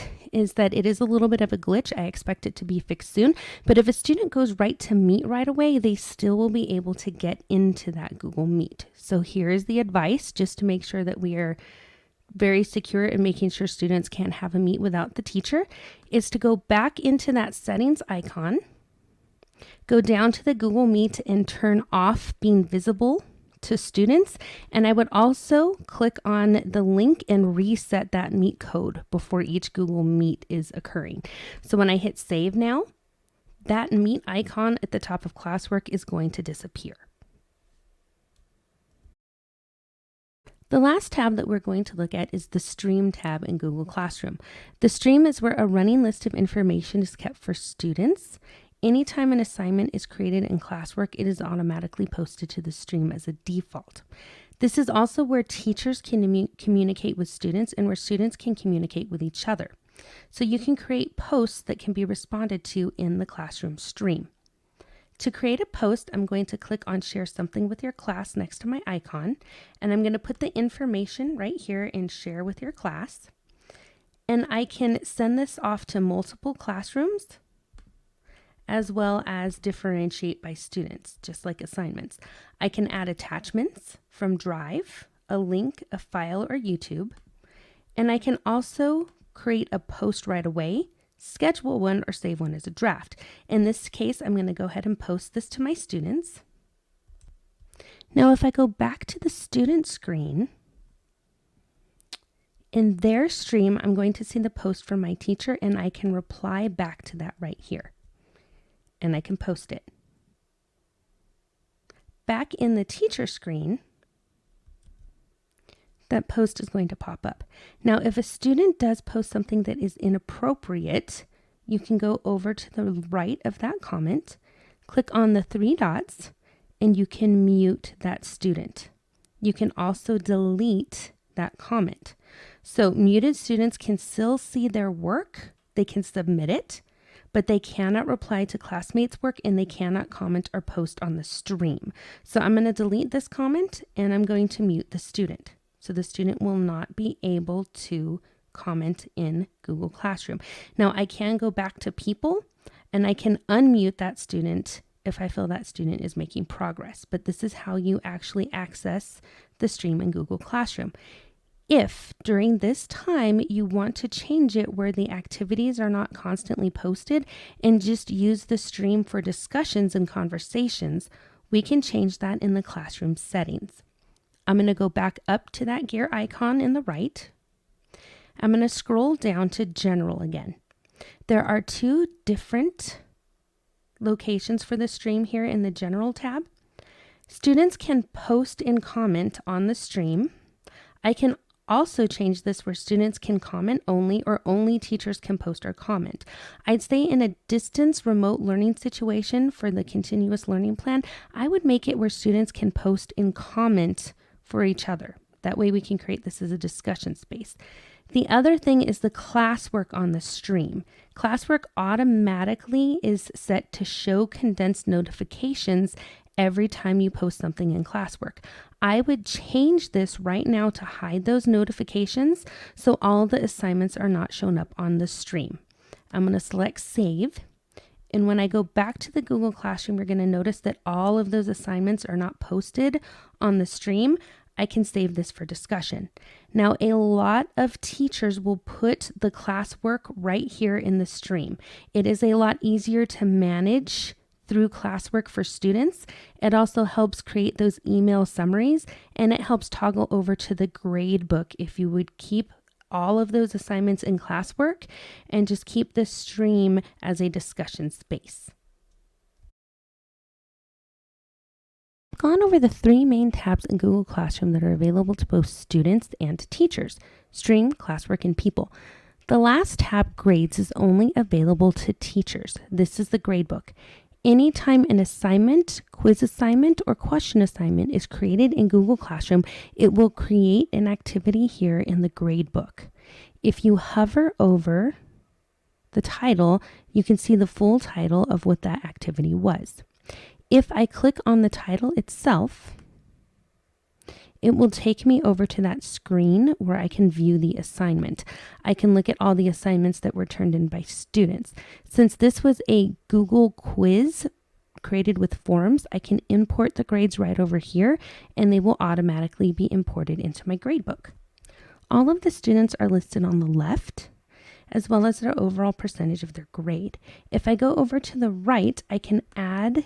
that it is a little bit of a glitch. I expect it to be fixed soon, but if a student goes right to Meet right away, they still will be able to get into that Google Meet. So here's the advice, just to make sure that we are very secure in making sure students can't have a meet without the teacher, is to go back into that settings icon, go down to the Google Meet and turn off being visible to students. And I would also click on the link and reset that Meet code before each Google Meet is occurring. So when I hit save now, that Meet icon at the top of Classwork is going to disappear. The last tab that we're going to look at is the Stream tab in Google Classroom. The Stream is where a running list of information is kept for students. Anytime an assignment is created in Classwork, it is automatically posted to the Stream as a default. This is also where teachers can communicate with students and where students can communicate with each other. So you can create posts that can be responded to in the Classroom Stream. To create a post, I'm going to click on Share Something with Your Class next to my icon, and I'm going to put the information right here in Share with Your Class. And I can send this off to multiple classrooms, as well as differentiate by students, just like assignments. I can add attachments from Drive, a link, a file, or YouTube. And I can also create a post right away, schedule one, or save one as a draft. In this case, I'm going to go ahead and post this to my students. Now, if I go back to the student screen, in their stream, I'm going to see the post from my teacher, and I can reply back to that right here. And I can post it. Back in the teacher screen, that post is going to pop up. Now, if a student does post something that is inappropriate, you can go over to the right of that comment, click on the three dots, and you can mute that student. You can also delete that comment. So muted students can still see their work, they can submit it, but they cannot reply to classmates' work and they cannot comment or post on the stream. So I'm going to delete this comment and I'm going to mute the student. So the student will not be able to comment in Google Classroom. Now I can go back to people and I can unmute that student if I feel that student is making progress. But this is how you actually access the stream in Google Classroom. If during this time you want to change it where the activities are not constantly posted and just use the stream for discussions and conversations, we can change that in the classroom settings. I'm going to go back up to that gear icon in the right. I'm going to scroll down to General again. There are two different locations for the stream here in the General tab. Students can post and comment on the stream. I can also change this where students can comment only or only teachers can post or comment. I'd say in a distance remote learning situation for the continuous learning plan, I would make it where students can post and comment for each other. That way we can create this as a discussion space. The other thing is the classwork on the stream. Classwork automatically is set to show condensed notifications every time you post something in Classwork. I would change this right now to hide those notifications so all the assignments are not shown up on the stream. I'm going to select Save. And when I go back to the Google Classroom, you're going to notice that all of those assignments are not posted on the stream. I can save this for discussion. Now, a lot of teachers will put the classwork right here in the stream. It is a lot easier to manage through Classwork for students. It also helps create those email summaries, and it helps toggle over to the grade book if you would keep all of those assignments in Classwork and just keep the stream as a discussion space. I've gone over the 3 main tabs in Google Classroom that are available to both students and teachers: Stream, Classwork, and People. The last tab, Grades, is only available to teachers. This is the gradebook. Anytime an assignment, quiz assignment, or question assignment is created in Google Classroom, it will create an activity here in the gradebook. If you hover over the title, you can see the full title of what that activity was. If I click on the title itself, it will take me over to that screen where I can view the assignment. I can look at all the assignments that were turned in by students. Since this was a Google quiz created with forms, I can import the grades right over here, and they will automatically be imported into my gradebook. All of the students are listed on the left, as well as their overall percentage of their grade. If I go over to the right, I can add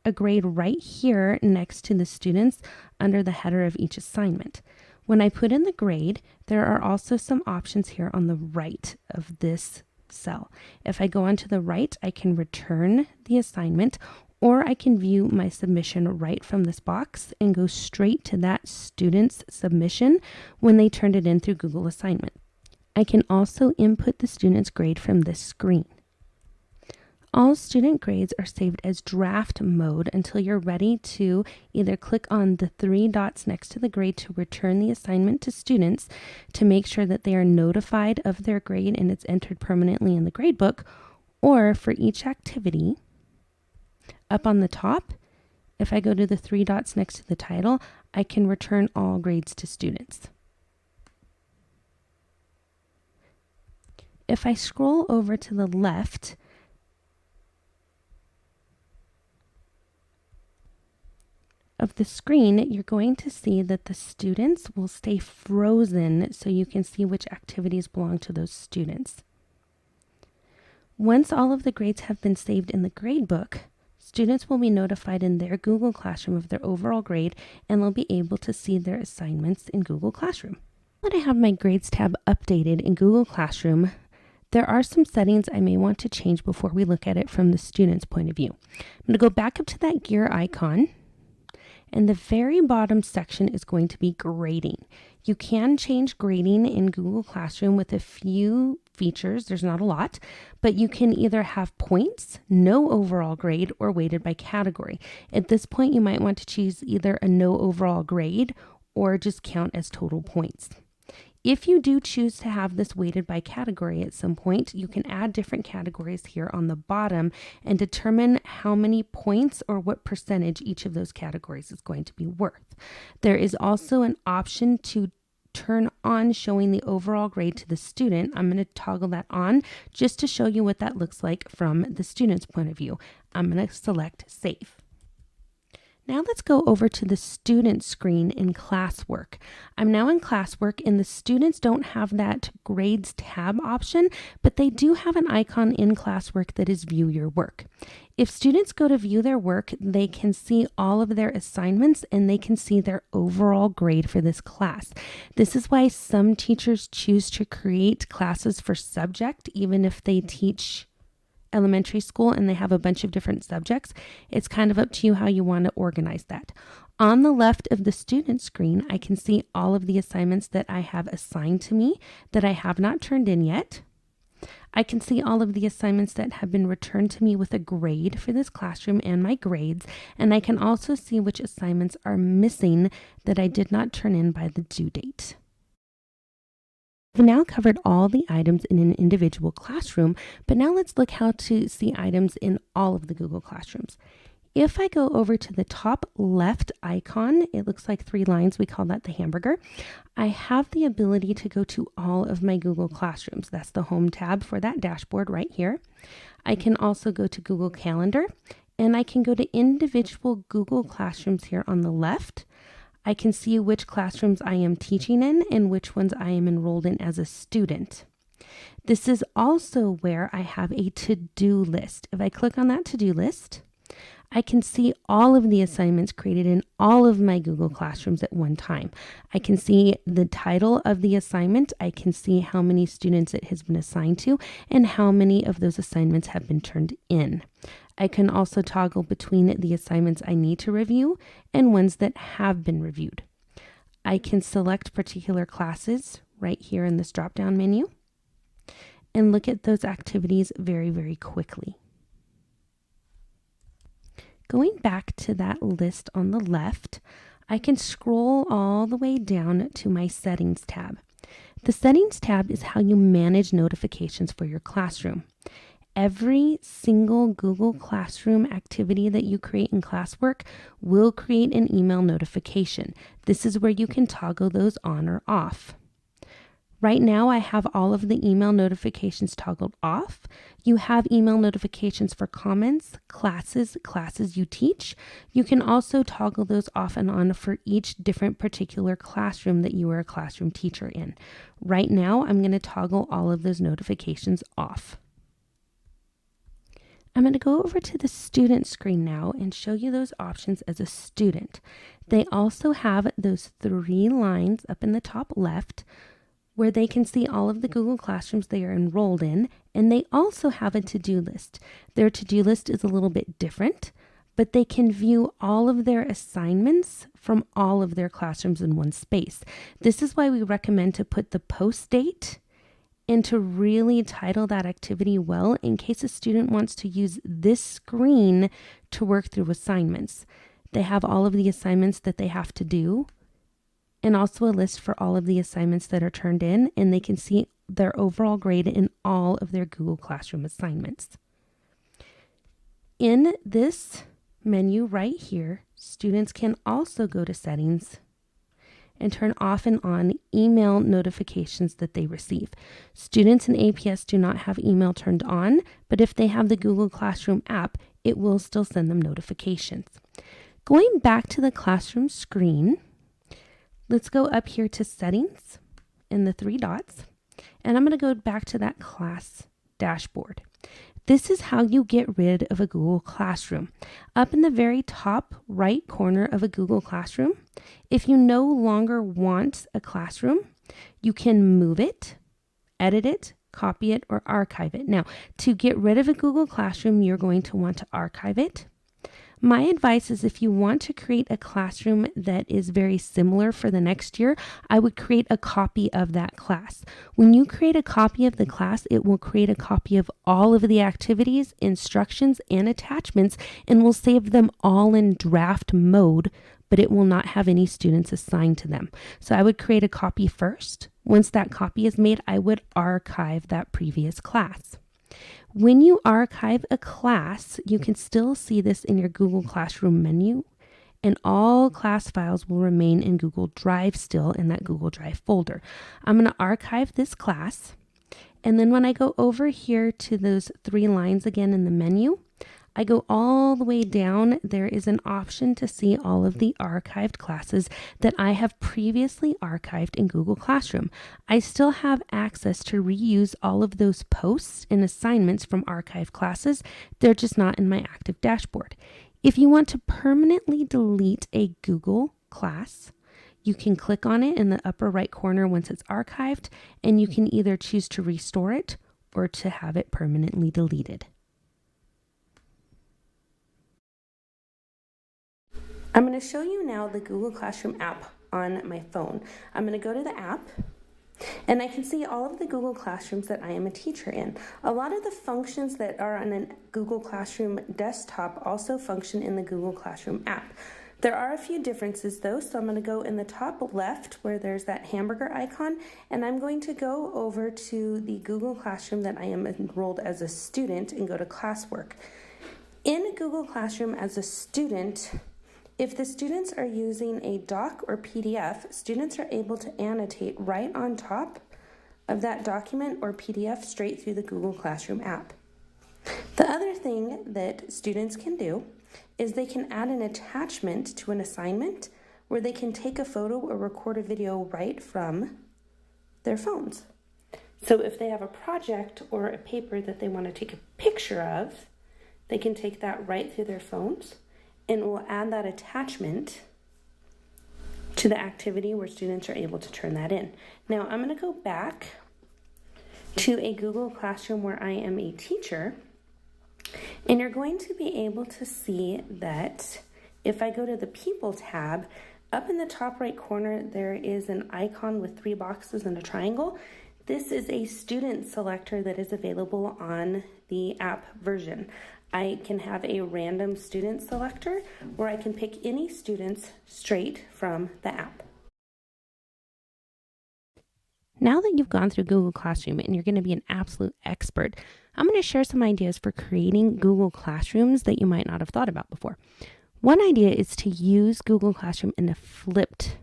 a grade right here next to the students under the header of each assignment. When I put in the grade, there are also some options here on the right of this cell. If I go onto the right, I can return the assignment, or I can view my submission right from this box and go straight to that student's submission when they turned it in through Google Assignment. I can also input the student's grade from this screen. All student grades are saved as draft mode until you're ready to either click on the 3 dots next to the grade to return the assignment to students to make sure that they are notified of their grade and it's entered permanently in the gradebook, or for each activity, up on the top, if I go to the 3 dots next to the title, I can return all grades to students. If I scroll over to the left, of the screen, you're going to see that the students will stay frozen so you can see which activities belong to those students. Once all of the grades have been saved in the gradebook, students will be notified in their Google Classroom of their overall grade, and they'll be able to see their assignments in Google Classroom. Now that I have my Grades tab updated in Google Classroom, there are some settings I may want to change before we look at it from the student's point of view. I'm going to go back up to that gear icon, and the very bottom section is going to be grading. You can change grading in Google Classroom with a few features. There's not a lot, but you can either have points, no overall grade, or weighted by category. At this point, you might want to choose either a no overall grade or just count as total points. If you do choose to have this weighted by category at some point, you can add different categories here on the bottom and determine how many points or what percentage each of those categories is going to be worth. There is also an option to turn on showing the overall grade to the student. I'm going to toggle that on just to show you what that looks like from the student's point of view. I'm going to select Save. Now let's go over to the student screen in Classwork. I'm now in Classwork, and the students don't have that Grades tab option, but they do have an icon in Classwork that is View Your Work. If students go to view their work, they can see all of their assignments and they can see their overall grade for this class. This is why some teachers choose to create classes for subject, even if they teach elementary school and they have a bunch of different subjects. It's kind of up to you how you want to organize that. On the left of the student screen, I can see all of the assignments that I have assigned to me that I have not turned in yet. I can see all of the assignments that have been returned to me with a grade for this classroom and my grades, and I can also see which assignments are missing that I did not turn in by the due date. We've now covered all the items in an individual classroom, but now let's look how to see items in all of the Google Classrooms. If I go over to the top left icon, it looks like 3 lines, we call that the hamburger. I have the ability to go to all of my Google Classrooms. That's the home tab for that dashboard right here. I can also go to Google Calendar, and I can go to individual Google Classrooms here on the left. I can see which classrooms I am teaching in and which ones I am enrolled in as a student. This is also where I have a to-do list. If I click on that to-do list, I can see all of the assignments created in all of my Google Classrooms at one time. I can see the title of the assignment. I can see how many students it has been assigned to and how many of those assignments have been turned in. I can also toggle between the assignments I need to review and ones that have been reviewed. I can select particular classes right here in this drop-down menu and look at those activities very, very quickly. Going back to that list on the left, I can scroll all the way down to my Settings tab. The Settings tab is how you manage notifications for your classroom. Every single Google Classroom activity that you create in Classwork will create an email notification. This is where you can toggle those on or off. Right now, I have all of the email notifications toggled off. You have email notifications for comments, classes you teach. You can also toggle those off and on for each different particular classroom that you are a classroom teacher in. Right now, I'm going to toggle all of those notifications off. I'm going to go over to the student screen now and show you those options as a student. They also have those 3 lines up in the top left where they can see all of the Google Classrooms they are enrolled in, and they also have a to-do list. Their to-do list is a little bit different, but they can view all of their assignments from all of their classrooms in one space. This is why we recommend to put the post date and to really title that activity well in case a student wants to use this screen to work through assignments. They have all of the assignments that they have to do, and also a list for all of the assignments that are turned in, and they can see their overall grade in all of their Google Classroom assignments. In this menu right here, students can also go to Settings and turn off and on email notifications that they receive. Students in APS do not have email turned on, but if they have the Google Classroom app, it will still send them notifications. Going back to the classroom screen, let's go up here to Settings in the 3 dots, and I'm going to go back to that class dashboard. This is how you get rid of a Google Classroom. Up in the very top right corner of a Google Classroom, if you no longer want a classroom, you can move it, edit it, copy it, or archive it. Now, to get rid of a Google Classroom, you're going to want to archive it. My advice is if you want to create a classroom that is very similar for the next year, I would create a copy of that class. When you create a copy of the class, it will create a copy of all of the activities, instructions, and attachments, and will save them all in draft mode, but it will not have any students assigned to them. So I would create a copy first. Once that copy is made, I would archive that previous class. When you archive a class, you can still see this in your Google Classroom menu, and all class files will remain in Google Drive still in that Google Drive folder. I'm going to archive this class, and then when I go over here to those 3 lines again in the menu, I go all the way down. There is an option to see all of the archived classes that I have previously archived in Google Classroom. I still have access to reuse all of those posts and assignments from archived classes. They're just not in my active dashboard. If you want to permanently delete a Google class, you can click on it in the upper right corner once it's archived, and you can either choose to restore it or to have it permanently deleted. I'm going to show you now the Google Classroom app on my phone. I'm going to go to the app, and I can see all of the Google Classrooms that I am a teacher in. A lot of the functions that are on a Google Classroom desktop also function in the Google Classroom app. There are a few differences though, so I'm going to go in the top left where there's that hamburger icon, and I'm going to go over to the Google Classroom that I am enrolled as a student and go to Classwork. In Google Classroom as a student, if the students are using a doc or PDF, students are able to annotate right on top of that document or PDF straight through the Google Classroom app. The other thing that students can do is they can add an attachment to an assignment where they can take a photo or record a video right from their phones. So if they have a project or a paper that they want to take a picture of, they can take that right through their phones, and we'll add that attachment to the activity where students are able to turn that in. Now I'm going to go back to a Google Classroom where I am a teacher, and you're going to be able to see that if I go to the People tab, up in the top right corner there is an icon with 3 boxes and a triangle. This is a student selector that is available on the app version. I can have a random student selector where I can pick any students straight from the app. Now that you've gone through Google Classroom and you're going to be an absolute expert, I'm going to share some ideas for creating Google Classrooms that you might not have thought about before. One idea is to use Google Classroom in a flipped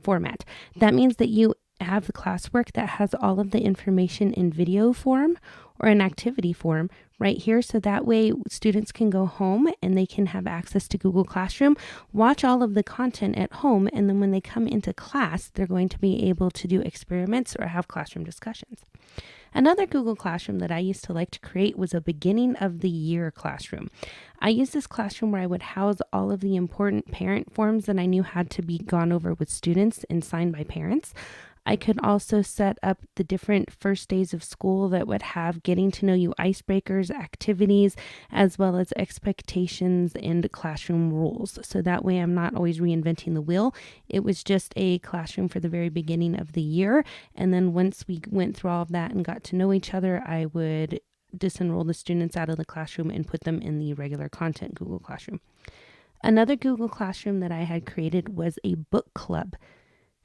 format. That means that you have the classwork that has all of the information in video form or an activity form right here, so that way students can go home and they can have access to Google Classroom, watch all of the content at home, and then when they come into class, they're going to be able to do experiments or have classroom discussions. Another Google Classroom that I used to like to create was a beginning of the year classroom. I used this classroom where I would house all of the important parent forms that I knew had to be gone over with students and signed by parents. I could also set up the different first days of school that would have getting to know you icebreakers, activities, as well as expectations and classroom rules. So that way I'm not always reinventing the wheel. It was just a classroom for the very beginning of the year. And then once we went through all of that and got to know each other, I would disenroll the students out of the classroom and put them in the regular content Google Classroom. Another Google Classroom that I had created was a book club.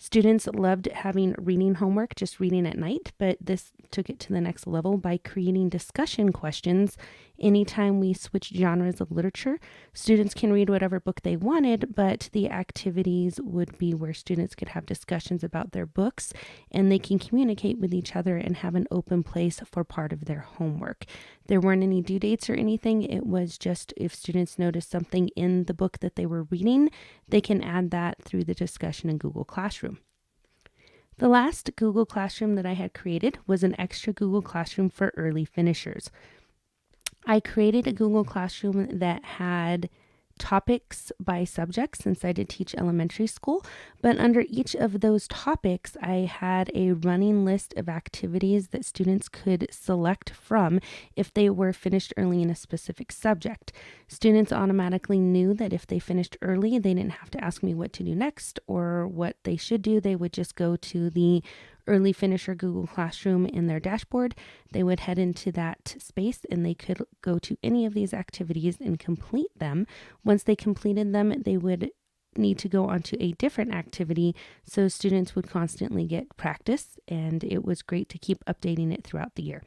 Students loved having reading homework, just reading at night, but this took it to the next level by creating discussion questions. Anytime we switch genres of literature, students can read whatever book they wanted, but the activities would be where students could have discussions about their books, and they can communicate with each other and have an open place for part of their homework. There weren't any due dates or anything. It was just if students noticed something in the book that they were reading, they can add that through the discussion in Google Classroom. The last Google Classroom that I had created was an extra Google Classroom for early finishers. I created a Google Classroom that had topics by subject since I did teach elementary school, but under each of those topics I had a running list of activities that students could select from if they were finished early in a specific subject. Students automatically knew that if they finished early, they didn't have to ask me what to do next or what they should do. They would just go to the early finisher Google Classroom in their dashboard. They would head into that space and they could go to any of these activities and complete them. Once they completed them, they would need to go on to a different activity, so students would constantly get practice, and it was great to keep updating it throughout the year.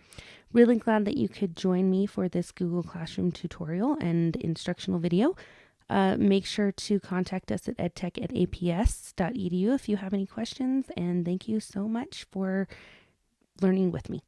Really glad that you could join me for this Google Classroom tutorial and instructional video. Make sure to contact us at edtech@aps.edu if you have any questions, and thank you so much for learning with me.